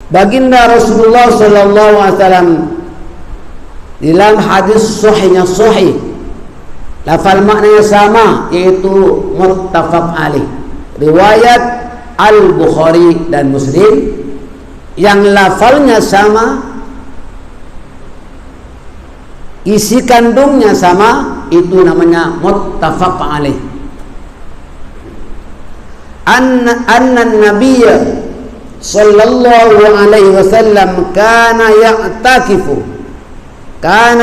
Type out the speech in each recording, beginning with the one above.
Baginda Rasulullah sallallahu alaihi wasallam dalam hadis sahihnya sahih, lafal maknanya sama, yaitu muttafaq alaih, riwayat Al-Bukhari dan Muslim, yang lafalnya sama, isi kandungnya sama, itu namanya muttafaq alaih. Anna nabiyya sallallahu alaihi wasallam kana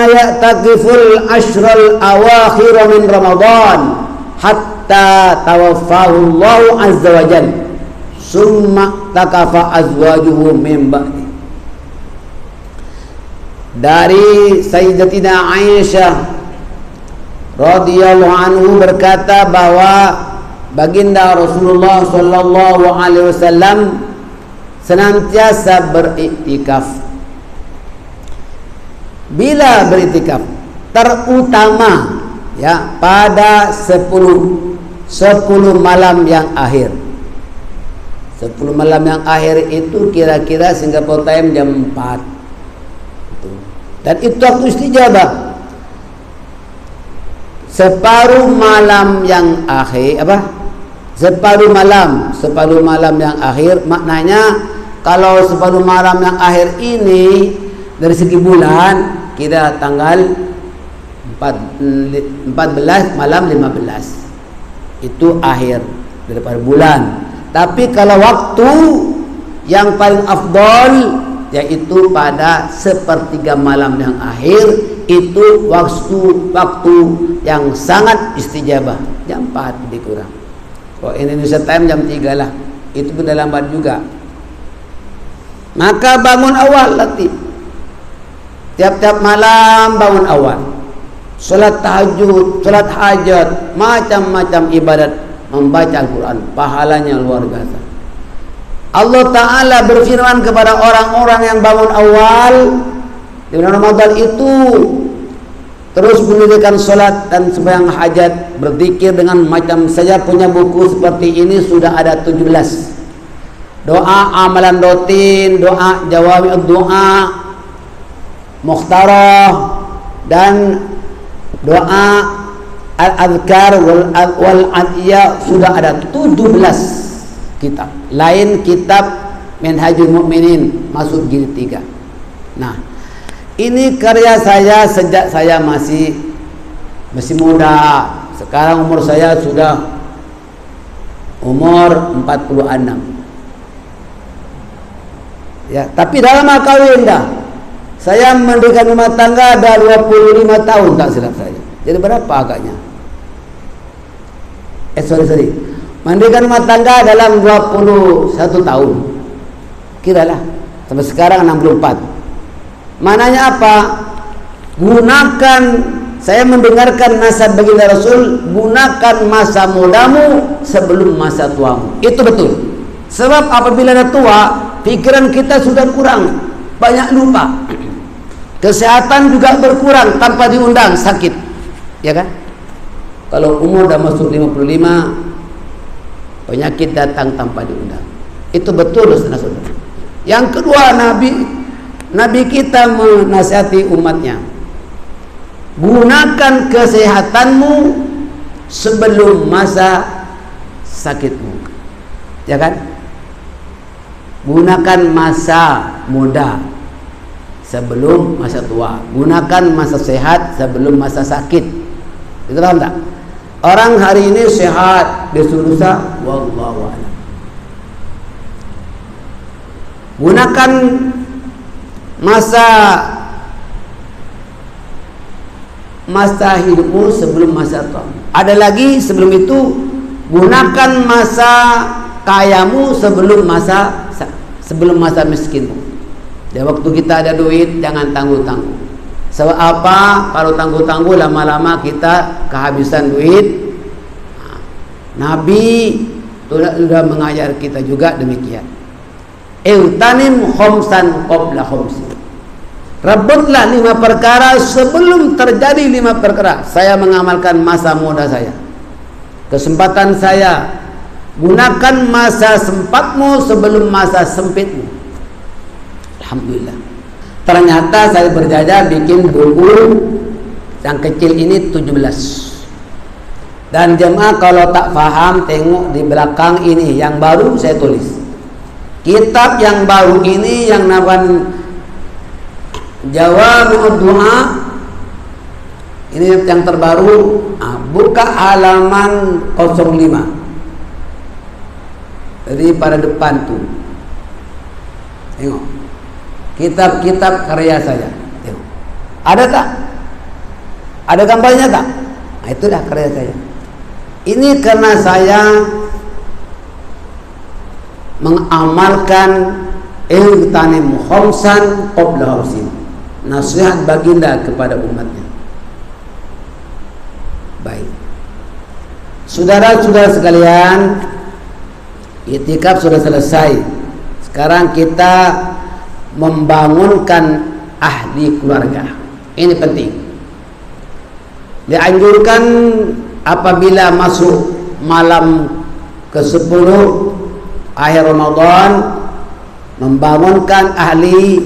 ya'takiful ashral awakhir min Ramadan hatta tawaffahu Allah azza wa jalla summa takafa azwajuhu min ba'di. Dari Sayyidatina Aisyah radhiyallahu anhu berkata bahwa baginda Rasulullah sallallahu alaihi wasallam senantiasa beriktikaf. Bila beriktikaf, terutama ya pada 10 malam yang akhir. 10 malam yang akhir itu kira-kira Singapore time jam 4. Dan itu waktu istijabah. Separuh malam yang akhir separuh malam yang akhir, maknanya kalau separuh malam yang akhir ini dari segi bulan kira tanggal 14 malam 15 itu akhir daripada bulan. Tapi kalau waktu yang paling afdol yaitu pada sepertiga malam yang akhir, itu waktu yang sangat istijabah, jam 4 lebih kurang. Kalau Indonesia time jam 3 lah, itu pun dah lambat juga. Maka bangun awal latih, tiap-tiap malam bangun awal, salat tahajud, salat hajat, macam-macam ibadat, membaca Al-Quran, pahalanya luar biasa. Allah Ta'ala berfirman kepada orang-orang yang bangun awal di bulan Ramadan itu, terus mendirikan salat dan sembahyang hajat, berzikir dengan macam saja. Punya buku seperti ini sudah ada 17. Doa amalan rutin, doa jawami doa mukhtarah, dan doa al-adhkar wal adiyah, sudah ada 17 kitab. Lain kitab Minhajul Mu'minin masuk jilid 3. Nah, ini karya saya sejak saya masih muda. Sekarang umur saya sudah umur 46. Ya, tapi dalam kawin dah. Saya mendirikan rumah tangga dah 25 tahun tak silap saya. Jadi berapa agaknya? Sorry. Mendirikan rumah tangga dalam 21 tahun. Kiralah sampai sekarang 64. Mananya apa? Gunakan, saya mendengarkan nasihat baginda Rasul, gunakan masa mudamu sebelum masa tuamu. Itu betul. Sebab apabila dah tua, pikiran kita sudah kurang, banyak lupa. Kesehatan juga berkurang tanpa diundang, sakit. Ya kan? Kalau umur dah masuk 55, penyakit datang tanpa diundang. Itu betul, saudara-saudara. Yang kedua, Nabi kita menasihati umatnya, gunakan kesehatanmu sebelum masa sakitmu. Ya kan? Gunakan masa muda sebelum masa tua. Gunakan masa sehat sebelum masa sakit. Itu paham tak? Orang hari ini sehat, besok lusa wallahu a'lam. Gunakan masa hidupmu sebelum masa tua. Ada lagi sebelum itu, gunakan masa kayamu sebelum masa miskinmu. Dan waktu kita ada duit, jangan tangguh-tangguh. Sebab apa? Kalau tangguh-tangguh lama-lama kita kehabisan duit. Nabi sudah mengajar kita juga demikian. Iltanim khomsan qabla khomsin. Rebutlah 5 perkara sebelum terjadi 5 perkara. Saya mengamalkan masa muda saya, kesempatan saya. Gunakan masa sempatmu sebelum masa sempitmu. Alhamdulillah. Ternyata saya berjaya bikin buku yang kecil ini 17. Dan jemaah kalau tak paham tengok di belakang ini yang baru saya tulis. Kitab yang baru ini yang namanya Jawami'ud Du'a. Ini yang terbaru. Buka halaman 05. Jadi pada depan tuh. Tengok. Kitab-kitab karya saya. Tengok. Ada tak? Ada gambarnya tak? Nah, itulah karya saya. Ini karena saya mengamalkan iltanim khamsan qabla khamsin, nasihat baginda kepada umatnya. Baik, saudara-saudara sekalian, i'tikaf sudah selesai. Sekarang kita membangunkan ahli keluarga. Ini penting. Dianjurkan apabila masuk malam ke-10 akhir Ramadan, membangunkan ahli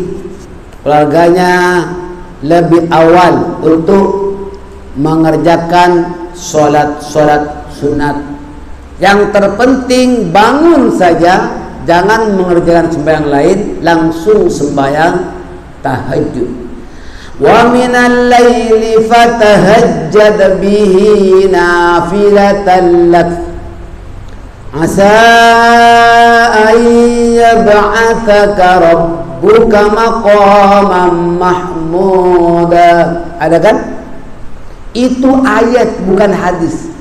keluarganya lebih awal untuk mengerjakan solat-solat sunat. Yang terpenting bangun saja, jangan mengerjakan sembahyang lain, langsung sembahyang tahajud. Wa minal laili fatahajjad bihi nafilatan lak asa an yab'athaka rabbuka maqaman mahmuda. Ada kan? Itu ayat bukan hadis.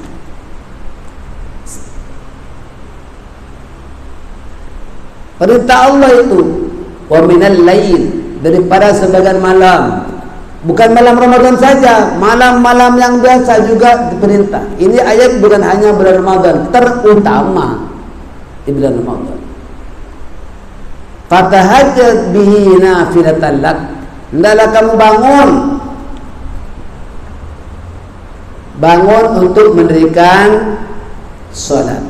Perintah Allah itu wa minal lail, daripada sebagian malam. Bukan malam Ramadan saja, malam-malam yang biasa juga diperintah. Ini ayat bukan hanya bulan Ramadan, terutama di bulan Ramadan. Fatahajjad bihi nafilatan lak, hendaklah kamu bangun untuk mendirikan salat.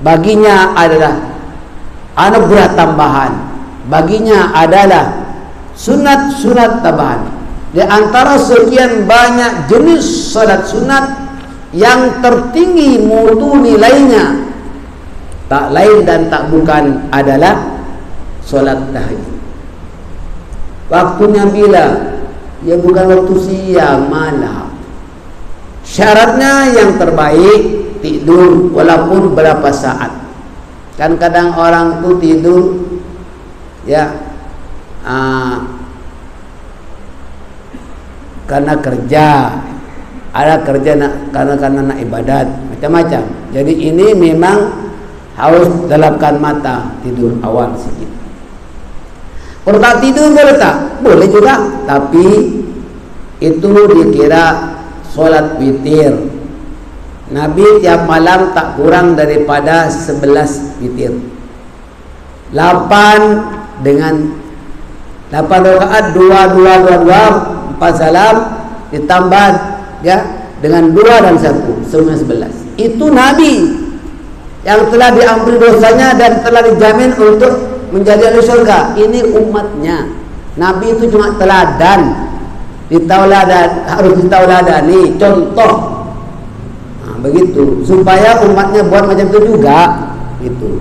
Baginya adalah anugerah tambahan, baginya adalah sunat-sunat tambahan. Di antara sekian banyak jenis salat sunat, yang tertinggi mutu nilainya tak lain dan tak bukan adalah salat tahajud. Waktunya bila? Ya bukan waktu siang, malam. Syaratnya yang terbaik tidur walaupun berapa saat. Kan kadang orang tuh tidur ya karena kerja, ada kerja karena nak ibadat, macam-macam. Jadi ini memang harus dalamkan mata, tidur awal sedikit. Kalau tak tidur boleh tak? Boleh juga, tapi itu dikira solat witir. Nabi tiap malam tak kurang daripada 11 witir. 8 dengan 8 rakaat, 2, 4 salam, ditambah ya dengan 2 dan 1, semua 11. Itu Nabi yang telah diampuni dosanya dan telah dijamin untuk menjadi ahli surga. Ini umatnya. Nabi itu cuma teladan, harus ditauladani, contoh. Nah, begitu supaya umatnya buat macam itu juga, gitu.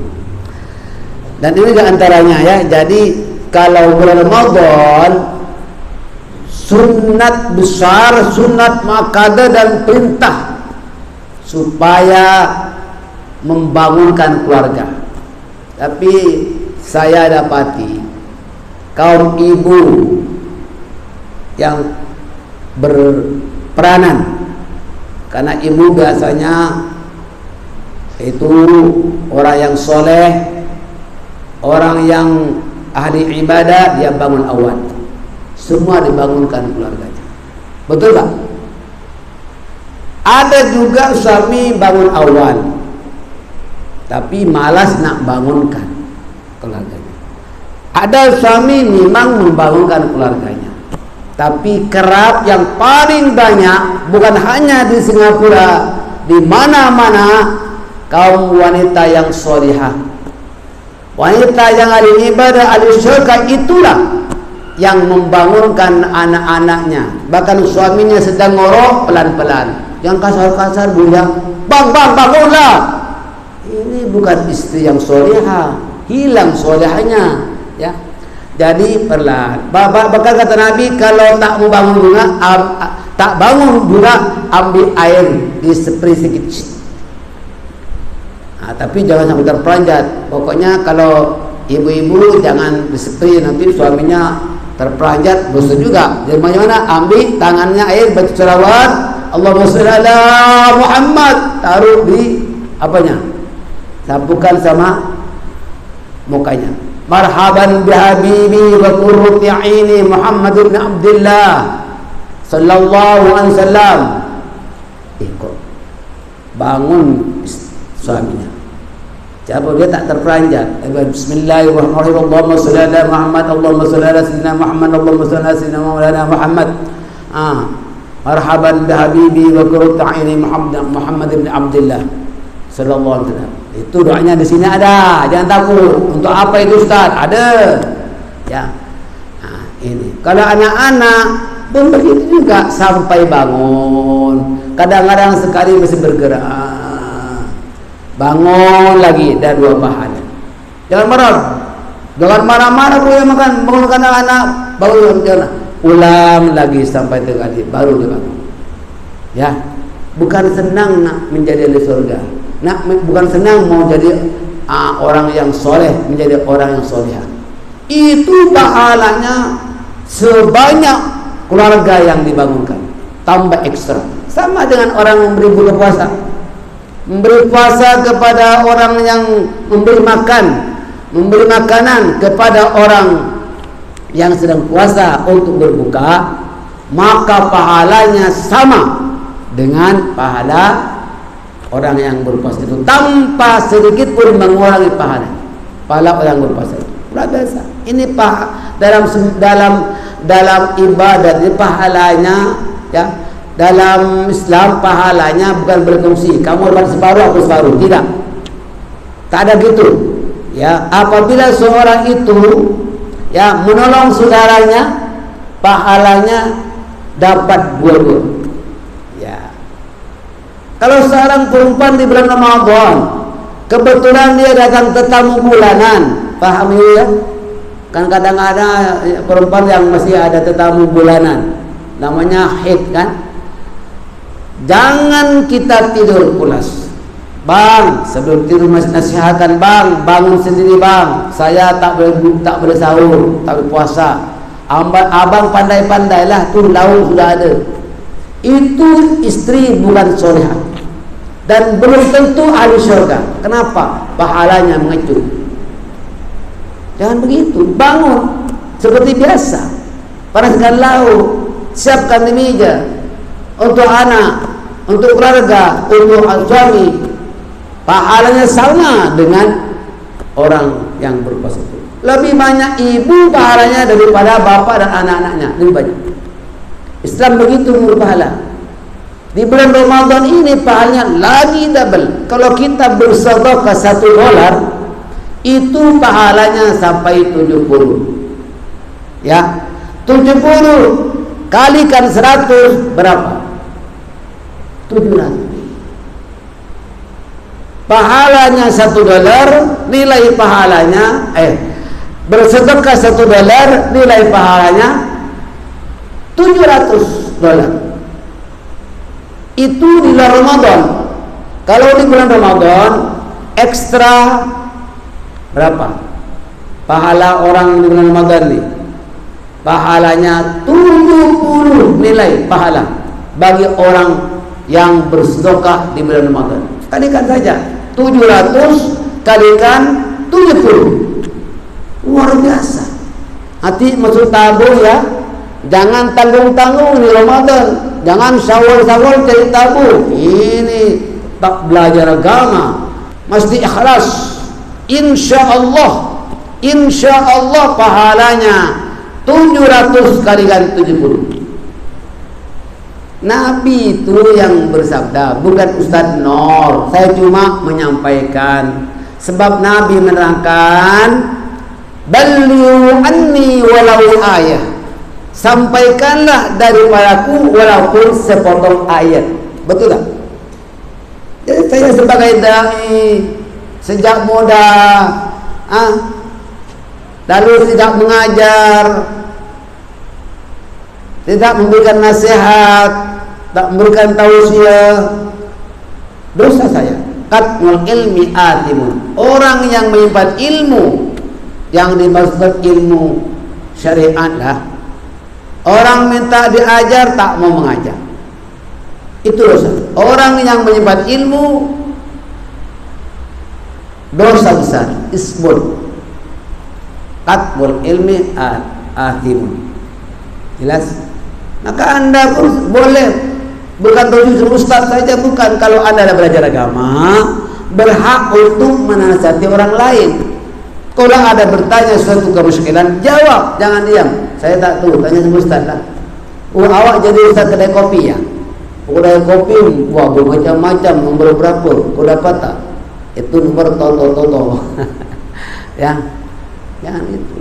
Dan ini di antaranya ya. Jadi kalau bulan Ramadan, sunat besar, sunat makadah dan perintah supaya membangunkan keluarga. Tapi saya dapati kaum ibu yang berperanan, karena ibu biasanya itu orang yang soleh, orang yang ahli ibadah, dia bangun awal. Semua dibangunkan keluarganya. Betul tak? Ada juga suami bangun awal, tapi malas nak bangunkan keluarganya. Ada suami memang membangunkan keluarganya, tapi kerap yang paling banyak, bukan hanya di Singapura, di mana-mana, kaum wanita yang solihah, Wanita yang ahli ibadah, ahli syurga itulah yang membangunkan anak-anaknya. Bahkan suaminya sedang ngorok, pelan-pelan, yang kasar-kasar, buya, bang, bangunlah. Ini bukan istri yang soleha, hilang solehanya, ya. Jadi perlahan. Bahkan kata Nabi, kalau tak mau bangun bunga, tak bangun bunga, ambil air di spray sedikit. Nah, tapi jangan sampai terperanjat. Pokoknya kalau ibu-ibu jangan di spray, nanti suaminya terperanjat, dosa juga. Jadi bagaimana? Ambil tangannya air, baca selawat, Allahumma sholli ala Muhammad, taruh di apanya, sapukan sama mukanya. Marhaban bihabibi wa qurrati aini Muhammad bin Abdullah sallallahu alaihi wasallam. Ikut bangun suaminya. Siapa dia tak terperanjat. Bismillahirrahmanirrahim. Allahumma sholli ala Muhammad, Allahumma sholli ala sayyidina Muhammad, Allahumma sholli ala sayyidina Muhammad. Marhaban bihabibi wa qurrati aini Muhammad bin Abdullah sallallahu alaihi wasallam. Itu doanya di sini ada, jangan takut. Untuk apa itu Ustaz? Ada. Ya. Nah, ini. Kalau anak-anak pun begitu juga sampai bangun. Kadang-kadang sekali masih bergerak. Bangun lagi dan 2 pahala. Jangan marah. Jangan marah-marah kalau yang makan, bangunkan anak, bangun jangan. Ulang lagi sampai 3 kali baru dia bangun. Ya. Bukan senang nak menjadi ahli surga. Bukan senang mau jadi orang yang soleh, menjadi orang yang solehah. Itu pahalanya sebanyak keluarga yang dibangunkan, tambah ekstra. Sama dengan orang memberi buka puasa, memberi puasa kepada orang yang memberi makan, memberi makanan kepada orang yang sedang puasa untuk berbuka, maka pahalanya sama dengan pahala orang yang berpuasa itu, tanpa sedikit pun mengurangi pahala orang berpuasa itu. Luar biasa. Ini dalam ibadat, ini pahalanya, ya. Dalam Islam pahalanya bukan berkongsi. Kamu dapat separuh, aku separuh. Tidak. Tak ada gitu. Ya, apabila seorang itu ya menolong saudaranya, pahalanya dapat 2. Kalau seorang perempuan di bulan Ramadan, kebetulan dia datang tetamu bulanan, paham ya? Kan kadang-kadang perempuan yang masih ada tetamu bulanan, namanya haid kan? Jangan kita tidur pulas. Bang, sebelum tidur masih nasihatkan, bang, bangun sendiri bang. Saya tak boleh sahur, tak boleh puasa. Abang pandai-pandailah, tuh lauk sudah ada. Itu istri bukan solehah dan belum tentu ahli syurga. Kenapa? Pahalanya mengecut. Jangan begitu. Bangun seperti biasa, panaskan lauk, siapkan di meja untuk anak, untuk keluarga, untuk suami. Pahalanya sama dengan orang yang berpuasa itu. Lebih banyak ibu pahalanya daripada bapak dan anak-anaknya, lebih banyak. Islam begitu berpahala. Di bulan Ramadan ini pahalanya lagi double. Kalau kita bersedekah $1, itu pahalanya sampai 70. Ya, 70 kalikan 100 berapa? 700. Pahalanya $1, nilai pahalanya bersedekah $1, nilai pahalanya $700. Itu di bulan Ramadan. Kalau di bulan Ramadan ekstra berapa? Pahala orang di bulan Ramadan nih, pahalanya 70 nilai pahala bagi orang yang bersedekah di bulan Ramadan. Kalikan saja 700 kalikan 70. Luar biasa. Hati masuk tabung ya. Jangan tanggung-tanggung di Ramadan. Jangan syawal-syawal jadi tabung. Ini tak belajar agama, mesti ikhlas. Insya Allah pahalanya 700 kalikan 70. Nabi itu yang bersabda, bukan Ustaz Nor. Saya cuma menyampaikan. Sebab Nabi menerangkan, "Ballighu anni walau ayah." Sampaikanlah daripadaku walaupun sepotong ayat. Betul tak? Jadi saya sebagai dai sejak muda, lalu tidak mengajar, tidak memberikan nasihat, tak memberikan tausiah, dosa saya. Katmul ilmi atimun. Orang yang menyimpan ilmu, yang dimaksud ilmu syariat lah. Orang minta diajar tak mau mengajar, itu dosa. Orang yang menyimpan ilmu, dosa besar, ismun. Katmul ilmi atimun. Jelas? Maka anda pun boleh, bukan berjujur ustaz saja, bukan. Kalau anda dah belajar agama, berhak untuk menasihati orang lain. Kalau ada bertanya suatu kemusykilan, jawab, jangan diam. Saya tak tahu, tanya sama ustaz lah. Awak jadi ustaz kedai kopi ya? Kedai kopi, wah bermacam-macam, nomor berapa? Kau dapat tak? Itu nomor toto. Ya, jangan itu.